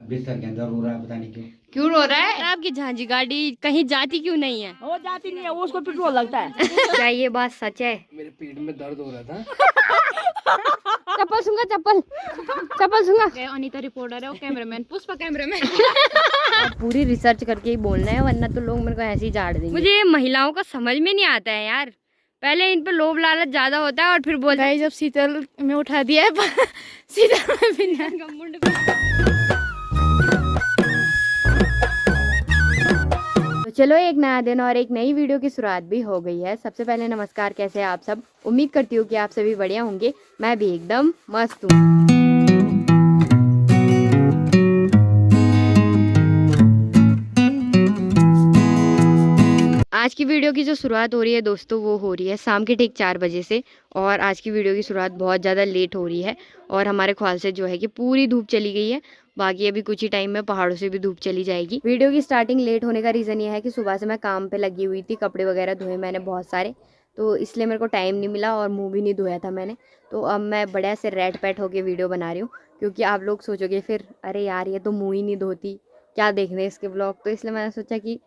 बिस्तर के अंदर रो रहा है, पता नहीं क्यों। क्यों रो रहा है? आपकी झांझी गाड़ी कहीं जाती क्यों नहीं है? वो जाती नहीं है, वो उसको पेट्रोल लगता है। क्या ये बात सच है? मेरे पेट में दर्द हो रहा था। चप्पल सूंगा, चप्पल सूंगा। अनीता रिपोर्टर है, वो कैमरामैन, पुष्पा कैमरामैन। पूरी रिसर्च करके ही बोलना है, वरना तो लोग मेरे को ऐसे ही झाड़ देंगे। मुझे ये महिलाओं का समझ में नहीं आता है यार। पहले इन पे लोभ लालच ज्यादा होता है और फिर बोलते हैं जब शीतल में उठा दिया है शीतल में तो चलो, एक नया दिन और एक नई वीडियो की शुरुआत भी हो गई है। सबसे पहले नमस्कार, कैसे हैं आप सब? उम्मीद करती हूँ कि आप सभी बढ़िया होंगे। मैं भी एकदम मस्त हूँ। आज की वीडियो की जो शुरुआत हो रही है दोस्तों, वो हो रही है शाम के ठीक 4 बजे से। और आज की वीडियो की शुरुआत बहुत ज़्यादा लेट हो रही है और हमारे ख्वाल से जो है कि पूरी धूप चली गई है। बाकी अभी कुछ ही टाइम में पहाड़ों से भी धूप चली जाएगी। वीडियो की स्टार्टिंग लेट होने का रीज़न ये है कि सुबह से मैं काम पे लगी हुई थी, कपड़े वगैरह धोए मैंने बहुत सारे, तो इसलिए मेरे को टाइम नहीं मिला और मुँह भी नहीं धोया था मैंने। तो अब मैं बढ़िया से रेड पैट होकर वीडियो बना रही हूँ, क्योंकि आप लोग सोचोगे फिर अरे यार ये तो मुँह ही नहीं धोती, क्या देखने इसके ब्लॉग। तो इसलिए मैंने सोचा कि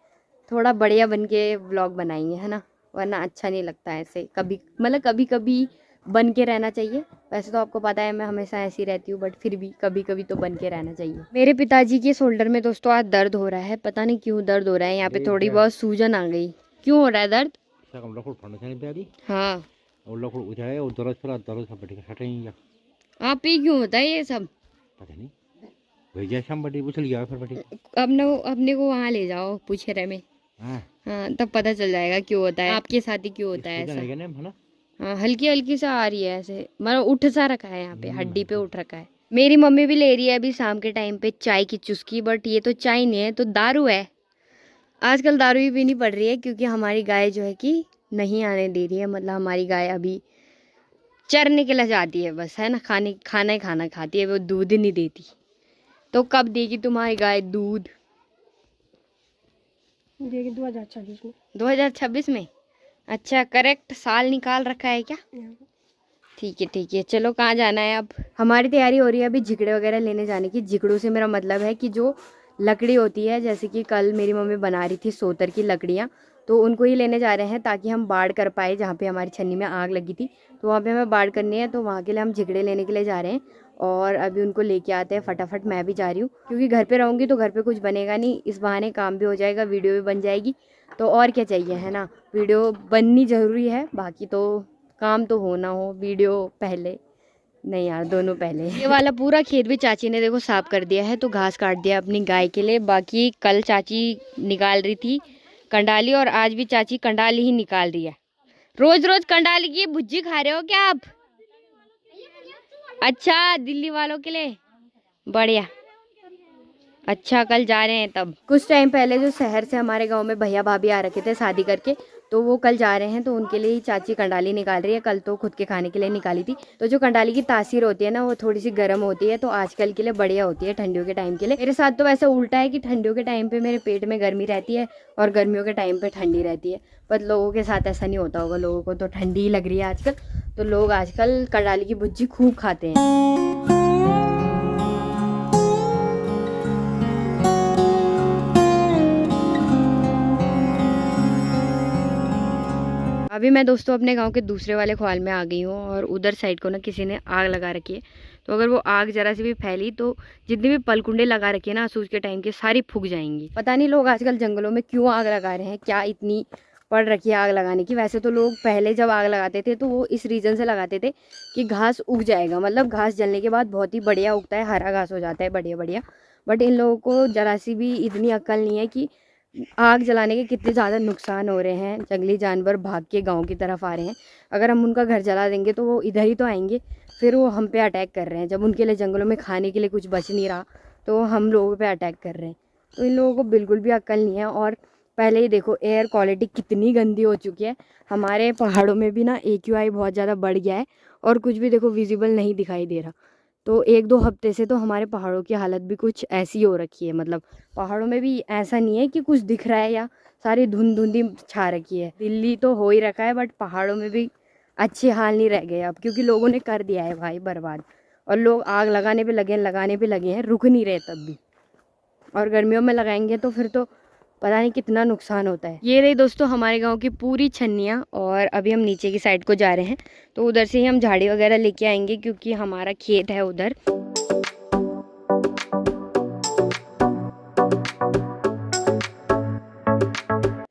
थोड़ा बढ़िया बन के व्लॉग बनाएंगे, है ना, वरना अच्छा नहीं लगता ऐसे। कभी मतलब कभी कभी बन के रहना चाहिए। वैसे तो आपको पता है मैं हमेशा ऐसी रहती हूँ, बट फिर भी कभी कभी तो बन के रहना चाहिए। मेरे पिताजी के शोल्डर में दोस्तों आज दर्द हो रहा है, पता नहीं क्यों दर्द हो रहा है। यहाँ पे थोड़ी बहुत सूजन आ गई। क्यों हो रहा है दर्द? हाँ, आप ही क्यों होता है ये सब? पता नहीं भैया शाम बड़ी उछल गया फिर बड़ी। अपने को वहाँ ले जाओ पूछेरे में। हाँ, तब पता चल जाएगा क्यों होता है, आपके साथ ही क्यों होता है ऐसा। हाँ, हल्की हल्की सा आ रही है ऐसे, मतलब उठ सा रखा है यहाँ पे, हड्डी पे उठ रखा है। मेरी मम्मी भी ले रही है अभी शाम के टाइम पे चाय की चुस्की, बट ये तो चाय नहीं है, तो दारू है। आजकल दारू ही पीनी पड़ रही है, क्योंकि हमारी गाय जो है कि नहीं आने दे रही है। मतलब हमारी गाय अभी चरने के लिए जाती है बस, है ना, खाना ही खाना खाती है, वो दूध ही नहीं देती। तो कब देगी तुम्हारी गाय दूध? देगी 2026 में। 2026 में? अच्छा, करेक्ट साल निकाल रखा है क्या? ठीक है, चलो कहाँ जाना है अब? हमारी तैयारी हो रही है अभी झिकड़े वगैरह लेने जाने की। झिकड़ों से मेरा मतलब है कि जो लकड़ी होती है, जैसे कि कल मेरी मम्मी बना रही थी सोतर की लकड़ियाँ, तो उनको ही लेने जा रहे हैं ताकि हम बाढ़ कर पाए। जहाँ पे हमारी छन्नी में आग लगी थी, तो वहाँ पे हमें बाढ़ करनी है, तो वहाँ के लिए हम झिकड़े लेने के लिए जा रहे हैं। और अभी उनको लेके आते हैं फटाफट। मैं भी जा रही हूँ, क्योंकि घर पे रहूँगी तो घर पे कुछ बनेगा नहीं, इस बहाने काम भी हो जाएगा, वीडियो भी बन जाएगी, तो और क्या चाहिए, है ना। वीडियो बननी ज़रूरी है, बाकी तो काम तो हो ना हो, वीडियो पहले नहीं यार, दोनों पहले। ये वाला पूरा खेत भी चाची ने देखो साफ कर दिया है, तो घास काट दिया अपनी गाय के लिए। बाकी कल चाची निकाल रही थी कंडाली, और आज भी चाची कंडाली ही निकाल रही है। रोज रोज कंडाली की भुज्जी खा रहे हो क्या आप? अच्छा, दिल्ली वालों के लिए बढ़िया। अच्छा, कल जा रहे हैं तब। कुछ टाइम पहले जो शहर से हमारे गांव में भैया भाभी आ रखे थे शादी करके, तो वो कल जा रहे हैं, तो उनके लिए ही चाची कंडाली निकाल रही है। कल तो खुद के खाने के लिए निकाली थी। तो जो कंडाली की तासीर होती है ना, वो थोड़ी सी गर्म होती है, तो आजकल के लिए बढ़िया होती है, ठंडियों के टाइम के लिए। मेरे साथ तो वैसे उल्टा है कि ठंडियों के टाइम पे मेरे पेट में गर्मी रहती है और गर्मियों के टाइम पे ठंडी रहती है। पर लोगों के साथ ऐसा नहीं होता होगा, लोगों को तो ठंडी ही लग रही है आजकल, तो लोग आजकल कंडाली की भुज्जी खूब खाते हैं। अभी मैं दोस्तों अपने गांव के दूसरे वाले ख्वाल में आ गई हूँ, और उधर साइड को ना किसी ने आग लगा रखी है। तो अगर वो आग जरा सी भी फैली तो जितनी भी पलकुंडे लगा रखी है ना सूज के टाइम के, सारी फूक जाएंगी। पता नहीं लोग आजकल जंगलों में क्यों आग लगा रहे हैं, क्या इतनी पड़ रखी है आग लगाने की। वैसे तो लोग पहले जब आग लगाते थे तो वो इस रीज़न से लगाते थे कि घास उग जाएगा, मतलब घास जलने के बाद बहुत ही बढ़िया उगता है, हरा घास हो जाता है बढ़िया बढ़िया। बट इन लोगों को जरा सी भी इतनी अक्ल नहीं है कि आग जलाने के कितने ज़्यादा नुकसान हो रहे हैं। जंगली जानवर भाग के गांव की तरफ आ रहे हैं, अगर हम उनका घर जला देंगे तो वो इधर ही तो आएंगे, फिर वो हम पे अटैक कर रहे हैं। जब उनके लिए जंगलों में खाने के लिए कुछ बच नहीं रहा, तो हम लोगों पे अटैक कर रहे हैं। तो इन लोगों को बिल्कुल भी अक्ल नहीं है। और पहले ही देखो एयर क्वालिटी कितनी गंदी हो चुकी है। हमारे पहाड़ों में भी ना AQI बहुत ज़्यादा बढ़ गया है, और कुछ भी देखो विजिबल नहीं दिखाई दे रहा। तो 1-2 हफ्ते से तो हमारे पहाड़ों की हालत भी कुछ ऐसी हो रखी है। मतलब पहाड़ों में भी ऐसा नहीं है कि कुछ दिख रहा है या सारी धुंधी छा रखी है। दिल्ली तो हो ही रखा है, बट पहाड़ों में भी अच्छे हाल नहीं रह गए अब, क्योंकि लोगों ने कर दिया है भाई बर्बाद। और लोग आग लगाने पे लगे हैं, रुक नहीं रहे तब भी। और गर्मियों में लगाएंगे तो फिर तो पता नहीं कितना नुकसान होता है। ये रही दोस्तों हमारे गांव की पूरी छन्नियाँ, और अभी हम नीचे की साइड को जा रहे हैं, तो उधर से ही हम झाड़ी वगैरह लेके आएंगे क्योंकि हमारा खेत है उधर।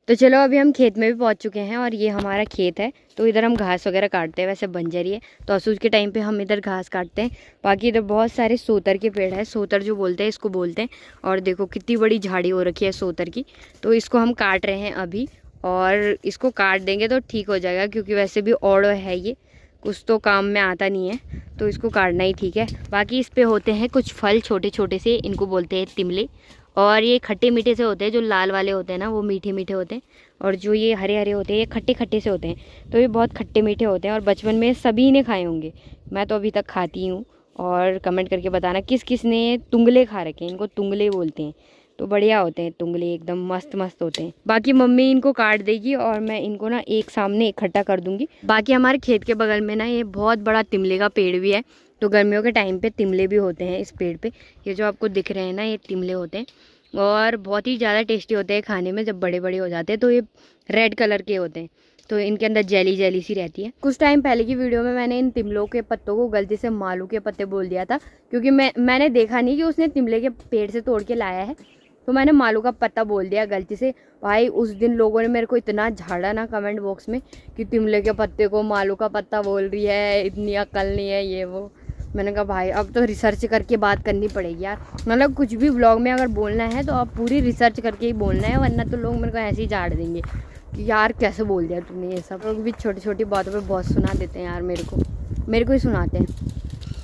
तो चलो अभी हम खेत में भी पहुंच चुके हैं और ये हमारा खेत है। तो इधर हम घास वगैरह काटते हैं, वैसे बंजर ही है तो असूज के टाइम पे हम इधर घास काटते हैं। बाकी इधर बहुत सारे सोतर के पेड़ है, सोतर जो बोलते हैं इसको बोलते हैं। और देखो कितनी बड़ी झाड़ी हो रखी है सोतर की, तो इसको हम काट रहे हैं अभी, और इसको काट देंगे तो ठीक हो जाएगा क्योंकि वैसे भी औड़ो है ये, कुछ तो काम में आता नहीं है, तो इसको काटना ही ठीक है। बाकी इस पर होते हैं कुछ फल छोटे छोटे से, इनको बोलते हैं तिमले, और ये खट्टे मीठे से होते हैं। जो लाल वाले होते हैं ना वो मीठे मीठे होते हैं, और जो ये हरे हरे होते हैं ये खट्टे खट्टे से होते हैं। तो ये बहुत खट्टे मीठे होते हैं और बचपन में सभी ने खाए होंगे, मैं तो अभी तक खाती हूँ। और कमेंट करके बताना किस किस ने तुंगले खा रखे हैं, इनको तुंगले बोलते हैं। तो बढ़िया होते हैं तुंगले, एकदम मस्त मस्त होते हैं। बाकी मम्मी इनको काट देगी और मैं इनको ना एक सामने इकट्ठा कर दूंगी। बाकी हमारे खेत के बगल में ना ये बहुत बड़ा तिमले का पेड़ भी है, तो गर्मियों के टाइम पे तिमले भी होते हैं इस पेड़ पे। ये जो आपको दिख रहे हैं ना ये तिमले होते हैं, और बहुत ही ज़्यादा टेस्टी होते हैं खाने में। जब बड़े बड़े हो जाते हैं तो ये रेड कलर के होते हैं, तो इनके अंदर जेली जेली सी रहती है। कुछ टाइम पहले की वीडियो में मैंने इन तिमलों के पत्तों को गलती से मालू के पत्ते बोल दिया था, क्योंकि मैंने देखा नहीं कि उसने तिमले के पेड़ से तोड़ के लाया है, तो मैंने मालू का पत्ता बोल दिया गलती से। भाई उस दिन लोगों ने मेरे को इतना झाड़ा ना कमेंट बॉक्स में कि तिमले के पत्ते को मालू का पत्ता बोल रही है, इतनी अक्ल नहीं है ये वो। मैंने कहा भाई अब तो रिसर्च करके बात करनी पड़ेगी यार, मतलब कुछ भी व्लॉग में अगर बोलना है तो आप पूरी रिसर्च करके ही बोलना है, वरना तो लोग मेरे को ऐसे ही झाड़ देंगे कि यार कैसे बोल दिया तुमने ये सब। लोग भी छोटी छोटी बातों पे बहुत सुना देते हैं यार, मेरे को ही सुनाते हैं।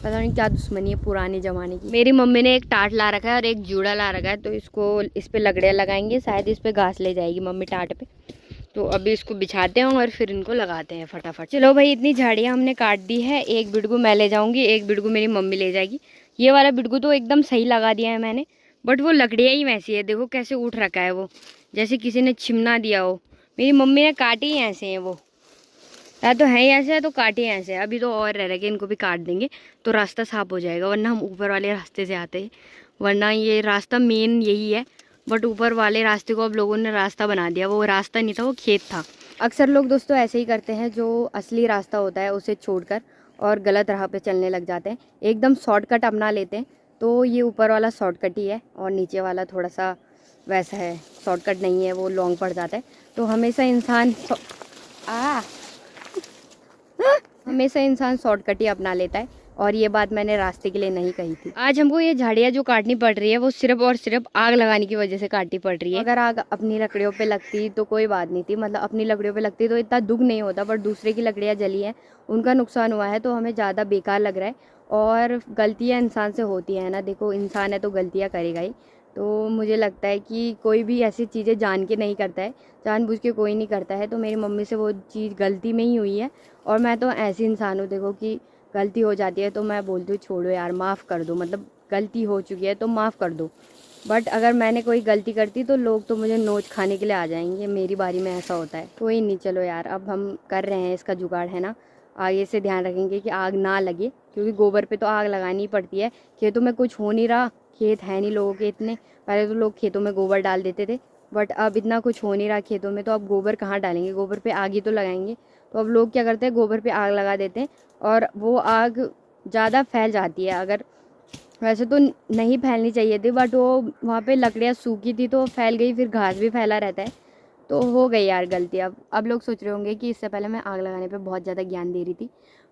पता नहीं क्या दुश्मनी है पुराने ज़माने की। मेरी मम्मी ने एक टाट ला रखा है और एक जूड़ा ला रखा है, तो इसको इस पर लगड़ियाँ लगाएंगे, शायद इस पर घास ले जाएगी मम्मी टाट पे। तो अभी इसको बिछाते हैं और फिर इनको लगाते हैं फटाफट। चलो भाई इतनी झाड़ियाँ हमने काट दी है, एक बिड़गू मैं ले जाऊँगी, एक बिड़गू मेरी मम्मी ले जाएगी। ये वाला बिड़गू तो एकदम सही लगा दिया है मैंने, बट वो लकड़ियाँ ही वैसी है, देखो कैसे उठ रखा है वो, जैसे किसी ने चिमना दिया हो। मेरी मम्मी ने काटी ही ऐसे हैं वो, या तो है ही ऐसे है तो काटे हैं ऐसे। अभी तो और रह के इनको भी काट देंगे तो रास्ता साफ हो जाएगा, वरना हम ऊपर वाले रास्ते से आते हैं, वरना ये रास्ता मेन यही है, बट ऊपर वाले रास्ते को अब लोगों ने रास्ता बना दिया। वो रास्ता नहीं था, वो खेत था। अक्सर लोग दोस्तों ऐसे ही करते हैं, जो असली रास्ता होता है उसे छोड़कर और गलत राह पे चलने लग जाते हैं, एकदम शॉर्टकट अपना लेते हैं। तो ये ऊपर वाला शॉर्टकट ही है और नीचे वाला थोड़ा सा वैसा है, शॉर्टकट नहीं है, वो लॉन्ग पड़ जाता है। तो हमेशा इंसान शॉर्टकट ही अपना लेता है, और ये बात मैंने रास्ते के लिए नहीं कही थी। आज हमको ये झाड़ियाँ जो काटनी पड़ रही है वो सिर्फ और सिर्फ आग लगाने की वजह से काटनी पड़ रही है। अगर आग अपनी लकड़ियों पे लगती तो कोई बात नहीं थी, मतलब अपनी लकड़ियों पे लगती तो इतना दुख नहीं होता, पर दूसरे की लकड़ियाँ जली हैं, उनका नुकसान हुआ है, तो हमें ज़्यादा बेकार लग रहा है। और गलतियाँ इंसान से होती हैं ना, देखो इंसान है तो गलतियाँ करेगा ही। तो मुझे लगता है कि कोई भी ऐसी चीज़ें जान के नहीं करता है, जानबूझ के कोई नहीं करता है। तो मेरी मम्मी से वो चीज़ गलती में ही हुई है, और मैं तो ऐसी इंसान हूँ देखो कि गलती हो जाती है तो मैं बोलती हूँ छोड़ो यार, माफ़ कर दो, मतलब गलती हो चुकी है तो माफ़ कर दो। बट अगर मैंने कोई गलती करती तो लोग तो मुझे नोच खाने के लिए आ जाएंगे, मेरी बारी में ऐसा होता है। कोई नहीं, चलो यार अब हम कर रहे हैं इसका जुगाड़, है ना। आगे से ध्यान रखेंगे कि आग ना लगे, क्योंकि गोबर पे तो आग लगानी पड़ती है। खेतों में कुछ हो नहीं रहा, खेत है नहीं लोगों के इतने, पहले तो लोग खेतों में गोबर डाल देते थे, बट अब इतना कुछ हो नहीं रहा खेतों में, तो अब गोबर कहाँ डालेंगे, गोबर पे आग ही तो लगाएंगे। तो अब लोग क्या करते हैं, गोबर पे आग लगा देते हैं और वो आग ज़्यादा फैल जाती है। अगर वैसे तो नहीं फैलनी चाहिए थी, बट वो वहाँ पे लकड़ियाँ सूखी थी तो फैल गई, फिर घास भी फैला रहता है, तो हो गई यार गलती। अब लोग सोच रहे होंगे कि इससे पहले मैं आग लगाने पे बहुत ज़्यादा ज्ञान दे रही थी,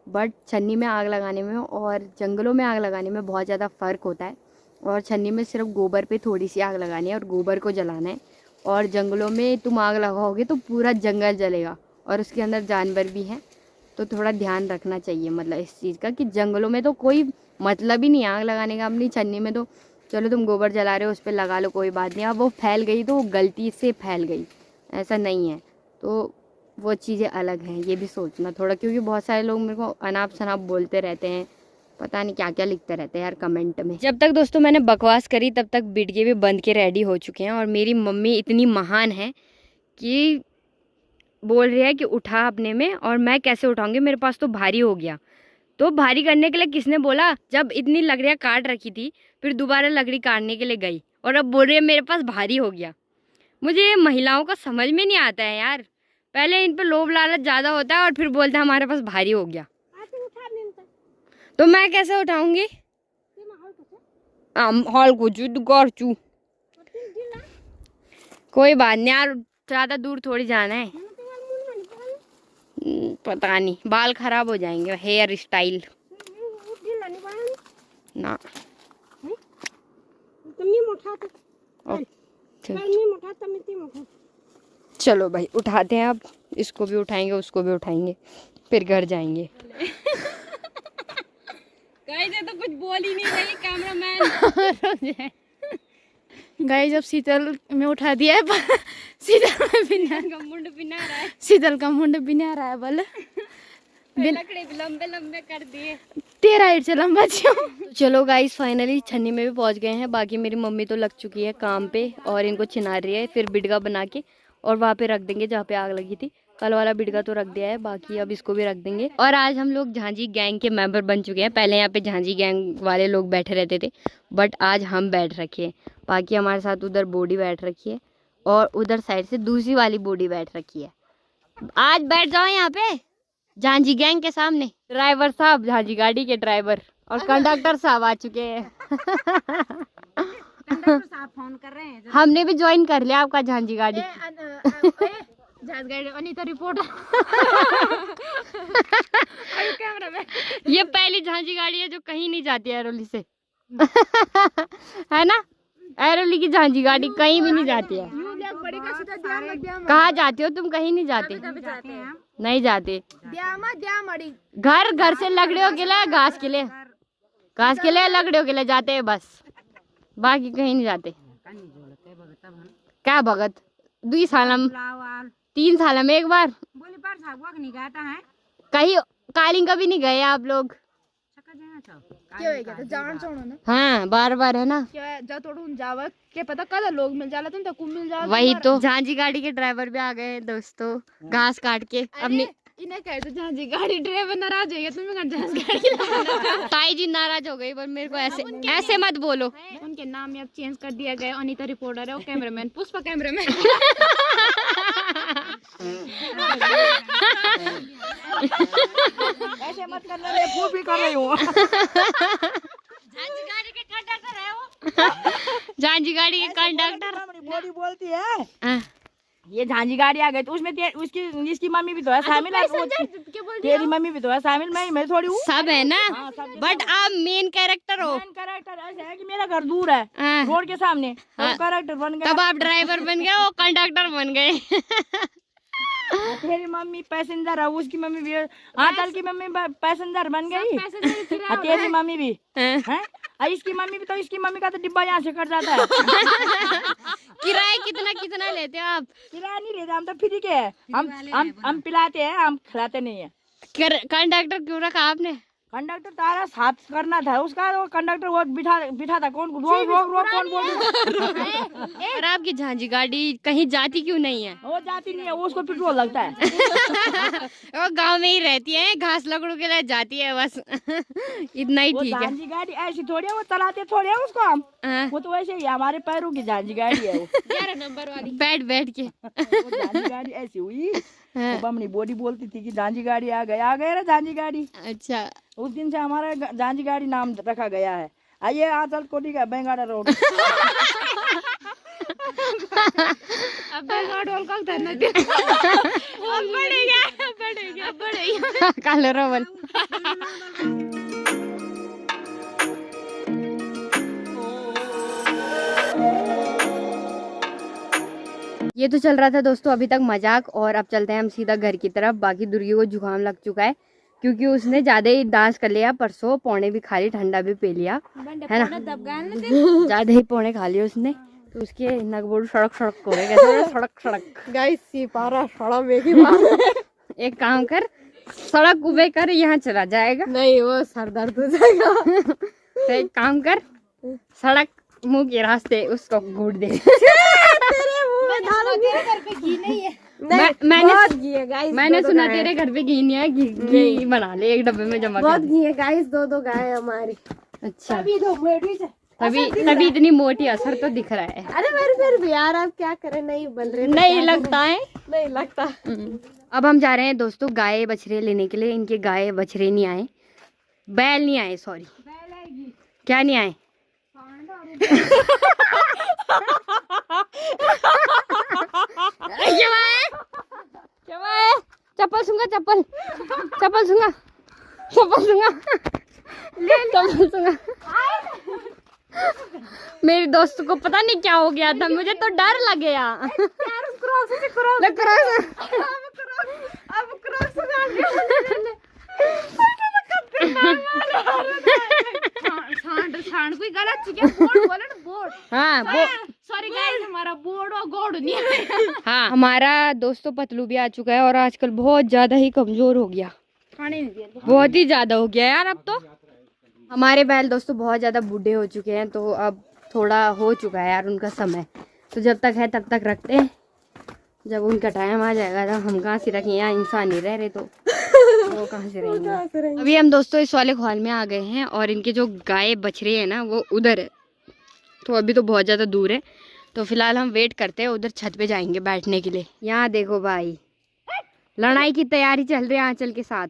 बट छन्नी में आग लगाने में और जंगलों में आग लगाने में बहुत ज़्यादा फ़र्क होता है। और छन्नी में सिर्फ गोबर पे थोड़ी सी आग लगानी है और गोबर को जलाना है, और जंगलों में तुम आग लगाओगे तो पूरा जंगल जलेगा और उसके अंदर जानवर भी हैं। तो थोड़ा ध्यान रखना चाहिए मतलब इस चीज़ का, कि जंगलों में तो कोई मतलब ही नहीं आग लगाने का। अपनी छन्नी में तो चलो तुम गोबर जला रहे हो, उस पर लगा लो, कोई बात नहीं। अब वो फैल गई तो वो गलती से फैल गई, ऐसा नहीं है, तो वो चीज़ें अलग हैं, ये भी सोचना थोड़ा। क्योंकि बहुत सारे लोग मेरे को अनाप शनाप बोलते रहते हैं, पता नहीं क्या क्या लिखते रहते हैं यार कमेंट में। जब तक दोस्तों मैंने बकवास करी तब तक बिडगे भी बंद के रेडी हो चुके हैं, और मेरी मम्मी इतनी महान है कि बोल रही है कि उठा अपने में, और मैं कैसे उठाऊंगी, मेरे पास तो भारी हो गया। तो भारी करने के लिए किसने बोला, जब इतनी लकड़ियाँ काट रखी थी फिर दोबारा लकड़ी काटने के लिए गई और अब बोल रही है मेरे पास भारी हो गया। मुझे ये महिलाओं का समझ में नहीं आता है यार। पहले इन पे लोभ लालच ज़्यादा होता है और फिर बोलते हैं हमारे पास भारी हो गया। तो मैं कैसे उठाऊंगी? हॉल को चू कोई बात नहीं यार, ज़्यादा दूर थोड़ी जाना है। पता नहीं, बाल खराब हो जाएंगे, हेयर स्टाइल ना। चलो भाई उठाते हैं, अब इसको भी उठाएंगे उसको भी उठाएंगे, फिर घर जाएंगे। गाइस तो कुछ बोल ही नहीं रही कैमरामैन। गाइस जब शीतल में उठा दिया है शीतल में बिना का मुंड बिना रहा है, शीतल का मुंड बिना रहा है बोले लकड़े भी लंबे लंबे कर दिए, तेरा हाइट से लंबा क्यों। चलो गाइस फाइनली छन्नी में भी पहुंच गए हैं। बाकी मेरी मम्मी तो लग चुकी है काम पे और इनको छिना रही है, फिर बिडगा बना के और वहाँ पे रख देंगे जहाँ पे आग लगी थी। कल वाला बिडगा तो रख दिया है, बाकी अब इसको भी रख देंगे। और आज हम लोग झांझी गैंग के मेंबर बन चुके हैं। पहले यहाँ पे झांझी गैंग वाले लोग बैठे रहते थे, बट आज हम बैठ रखे हैं। बाकी हमारे साथ उधर बॉडी बैठ रखी है और उधर साइड से दूसरी वाली बॉडी बैठ रखी है। आज बैठ जाओ यहाँ पे झांझी गैंग के सामने। ड्राइवर साहब, झांझी गाड़ी के ड्राइवर और कंडक्टर साहब आ चुके हैं। फोन कर रहे हैं, हमने भी ज्वाइन कर लिया आपका झांझी गाड़ी। अनीता रिपोर्ट ये पहली झांझी गाड़ी है जो कहीं नहीं जाती है एरोली से। है ना, एरोली की झांझी गाड़ी कहीं भी नहीं जाती है। कहाँ जाती हो तुम? कहीं नहीं जाते? नहीं जाते। घर से लगड़ियों के लिए, घास के लिए, लगड़ियों के लिए जाते हैं बस, बाकी कहीं नहीं जाते। क्या भगत 2 साल 3 साल में एक बार कहीं कालिंग कभी नहीं गए आप लोग? हाँ बार बार है ना, क्या पता कल लोग मिल जाला तुम तो मिल जा। वही तो झांझी गाड़ी के ड्राइवर भी आ गए दोस्तों, घास काट के अपनी। इन्हें कह तो झांझी गाड़ी ड्राइवर नाराज हो गया, तुम्हें झांझी गाड़ी ताई जी नाराज हो गई, पर मेरे को ऐसे मत बोलो। उनके नाम अब चेंज कर दिया गया। अनीता रिपोर्टर है, वो कैमरामैन पुष्पा कैमरामैन। ऐसे मत करना, मैं फूल भी कर रही हूँ। झांझी गाड़ी के कंडक्टर है वो। झांझी गाड़ी के कंडक्टर बॉडी बोलती है ये झांझी गाड़ी आ गई तो उसमें उसकी इसकी मम्मी भी तो है शामिल है, तेरी मम्मी भी तो है शामिल, मैं थोड़ी हूँ। सब है ना, बट आप मेन कैरेक्टर हो। मेन कैरेक्टर ऐसा है कि मेरा घर दूर है रोड के सामने, तो कैरेक्टर बन गया। तब आप ड्राइवर बन गए, वो कंडक्टर बन गए। तेरी मम्मी पैसेंजर है, उसकी मम्मी भी, आंचल की मम्मी पैसेंजर बन गई, तेरी मम्मी भी है, इसकी मम्मी भी तो, इसकी मम्मी का तो डिब्बा यहाँ से कट जाता है। किराया कितना लेते हो आप? किराया नहीं लेते हम तो फ्री के है, हम पिलाते हैं, हम खिलाते नहीं है। कंडक्टर क्यों रखा आपने? कंडक्टर तारा साफ करना था उसका, वो कंडक्टर वो बिठा था, कौन रोक कौन बोल। और आपकी झांझी गाड़ी कहीं जाती क्यों नहीं है? वो जाती नहीं है, वो उसको पेट्रोल लगता है। वो गांव में ही रहती है, घास लकड़ों के लिए जाती है बस। इतना ही ठीक है। झांझी गाड़ी ऐसी थोड़ी है, वो चलाते थोड़ी है उसको हम, वो तो वैसे ही हमारे पैरों की झांझी गाड़ी है वो। 11 नंबर वाली बैठ के झांझी गाड़ी ऐसी हुई, तो बमनी बॉडी बोलती थी कि झांझी गाड़ी आ गया ना झांझी गाड़ी। अच्छा, उस दिन से हमारा झांझी गाड़ी नाम रखा गया है। आइए आंचल कोटी का बेंगाड़ा रोड। अब बेंगाड़ का धरना दे। बढ़ेगा कालो रोवल। ये तो चल रहा था दोस्तों अभी तक मजाक, और अब चलते हैं हम सीधा घर की तरफ। बाकी दुर्गी को जुकाम लग चुका है क्योंकि उसने ज्यादा ही डांस कर लिया परसों, पौने भी खा ली, ठंडा भी पी लिया है ना, ज्यादा ही पौने खा लिया उसने, तो उसके नगबोड़ सड़क हो गए। कैसे सड़क गाइस सी पारा सड़क में ही मार। एक काम कर, सड़क उबे कर, यहाँ चला जाएगा। नहीं वो सर दर्द हो जाएगा। तो एक काम कर, सड़क मुंह के रास्ते उसको घूट दे। मैंने सुना तेरे घर पे घी नहीं है, घी बना ले, एक डब्बे में जमा कर। बहुत घी है गाइस, 2 गाय हमारी। अच्छा तभी इतनी मोटी असर तो दिख रहा है। अरे मेरे फिर भी यार आप क्या करें, नहीं बन रहे, नहीं लगता है। नहीं लगता। अब हम जा रहे हैं दोस्तों गाय बछड़े लेने के लिए। इनके गाय बछड़े नहीं आए, बैल नहीं आए, सॉरी क्या नहीं आए। क्या है? चप्पल सूंगा, चप्पल चप्पल सूंगा, चप्पल सूंगा, चप्पल सूंगा। मेरी दोस्त को पता नहीं क्या हो गया था, मुझे तो डर लग गया। सॉरी गाइस, हमारा बोर्ड और गोड़ नहीं है। हाँ, हमारा दोस्तों पतलू भी आ चुका है और आजकल बहुत ज्यादा ही कमजोर हो गया, खाने नहीं दिया। बहुत ही ज्यादा हो गया यार। अब तो हमारे बैल दोस्तों बहुत ज्यादा बूढ़े हो चुके हैं, तो अब थोड़ा हो चुका है यार उनका समय। तो जब तक है तब तक रखते हैं, जब उनका टाइम आ जाएगा तो हम कहाँ से रखें, यहाँ इंसान नहीं रह रहे तो वो कहाँ से रहेंगे। अभी हम दोस्तों इस वाले हॉल में आ गए हैं और इनके जो गाय बछड़े हैं ना वो उधर है, तो अभी तो बहुत ज़्यादा दूर है। तो फिलहाल हम वेट करते हैं, उधर छत पे जाएंगे बैठने के लिए। यहाँ देखो भाई, लड़ाई की तैयारी चल रही है आंचल के साथ।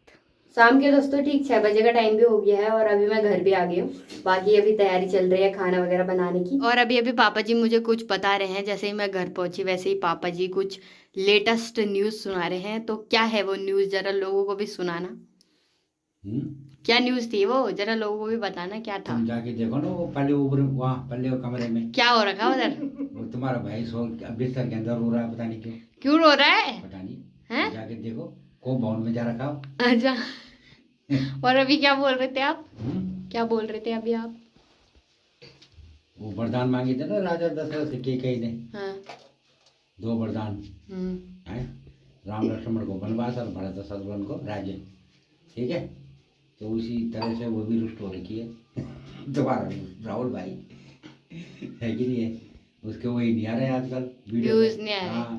शाम के दोस्तों ठीक 6 बजे का टाइम भी हो गया है और अभी मैं घर भी आ गई हूँ। बाकी अभी तैयारी चल रही है खाना वगैरह बनाने की। और अभी पापा जी मुझे कुछ बता रहे हैं। जैसे ही मैं घर पहुंची वैसे ही पापा जी कुछ लेटेस्ट न्यूज़ सुना रहे हैं। तो क्या है वो न्यूज़, जरा लोगों को भी सुनाना। क्या न्यूज़ थी वो, जरा लोगों को भी बताना क्या था। तुम जाके देखो ना, वो पहले ऊपर वहाँ पहले वो कमरे में क्या हो रखा उधर। वो तुम्हारा भाई सो बिस्तर के अंदर रो रहा है, पता नहीं क्यों। क्यों रो रहा है, पता नहीं हैं? जाके देखो, को भवन में जा रखा हो। अच्छा, और अभी क्या बोल रहे थे आप, क्या बोल रहे थे अभी आप। वो वरदान मांगे थे ना राजा दशरथ से कई ने। हाँ। 2 वरदान है, राम लक्ष्मण को वनवास और भरत शत्रुघ्न को राज्य। ठीक है, तो उसी तरह से वो भी रुष्ट हो रखी है तुम्हारा राहुल भाई, है कि नहीं है। उसके वही नहीं आ रहे आजकल व्यूज नहीं आ रहे। हाँ,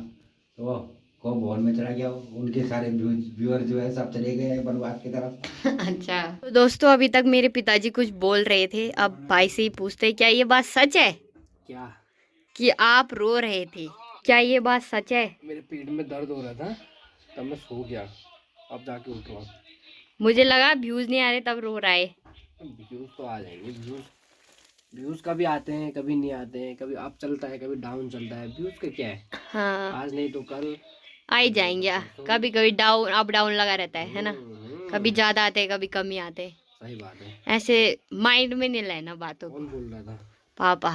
तो को भवन में चला गया, उनके सारे व्यूअर जो है सब चले गए वनवास की तरफ। अच्छा, तो दोस्तों अभी तक मेरे पिताजी कुछ बोल रहे थे, अब भाई से ही पूछते हैं क्या ये बात सच है। क्या? कि आप रो रहे थे, क्या ये बात सच है। मेरे पेट में दर्द हो रहा था तब मैं सो गया, अब जाके उठा। मुझे लगा व्यूज नहीं आ रहे तब रो रहा है। व्यूज तो आ जाएंगे, व्यूज कभी आते हैं कभी नहीं आते हैं, कभी अप चलता है कभी डाउन चलता है। व्यूज का क्या है, हाँ, आज नहीं तो कल आ ही जाएंगे। कभी कभी डाउन अप डाउन लगा रहता है ना। कभी ज्यादा आते कभी कम ही आते। सही बात है, ऐसे माइंड में नहीं लेना बातों को। कौन बोल रहा था? पापा।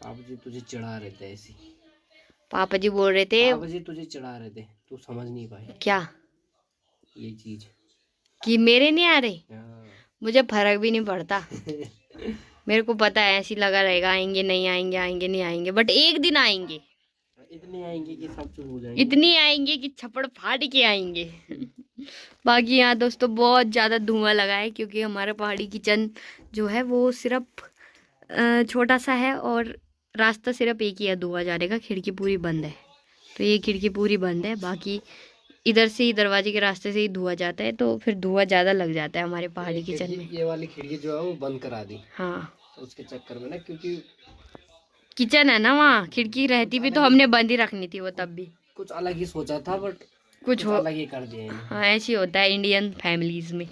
पापा जी तुझे चिढ़ा रहे थे ऐसी। पापा जी बोल रहे थे। पापा जी तुझे चिढ़ा रहे थे, तू समझ नहीं पाए क्या, ये चीज कि मेरे नहीं आ रहे। हाँ। मुझे फर्क भी नहीं पड़ता मेरे को पता है ऐसी लगा रहेगा, आएंगे नहीं आएंगे, आएंगे नहीं आएंगे, बट एक दिन आएंगे। इतने आएंगे कि सब चुप हो जाएंगे, इतनी आएंगे कि छप्पड़ फाड़ के आएंगे बाकी यहाँ दोस्तों बहुत ज़्यादा धुआं लगा है, क्योंकि हमारा पहाड़ी किचन जो है वो सिर्फ छोटा सा है और रास्ता सिर्फ एक ही है धुआं जाने का। खिड़की पूरी बंद है, तो ये खिड़की पूरी बंद है। बाकी इधर से ही दरवाजे के रास्ते से ही धुआं जाता है, तो फिर धुआं ज़्यादा लग जाता है हमारे पहाड़ी किचन में। ये वाली खिड़की जो है वो बंद करा दी। हाँ, तो उसके चक्कर में ना, क्योंकि किचन है ना, वहाँ खिड़की रहती भी तो हमने बंद ही रखनी थी वो, तब भी कुछ अलग ही सोचा था बट कुछ हो अलग ही कर दिया इन्होंने। हाँ, ऐसे ही होता है इंडियन फैमिलीज में।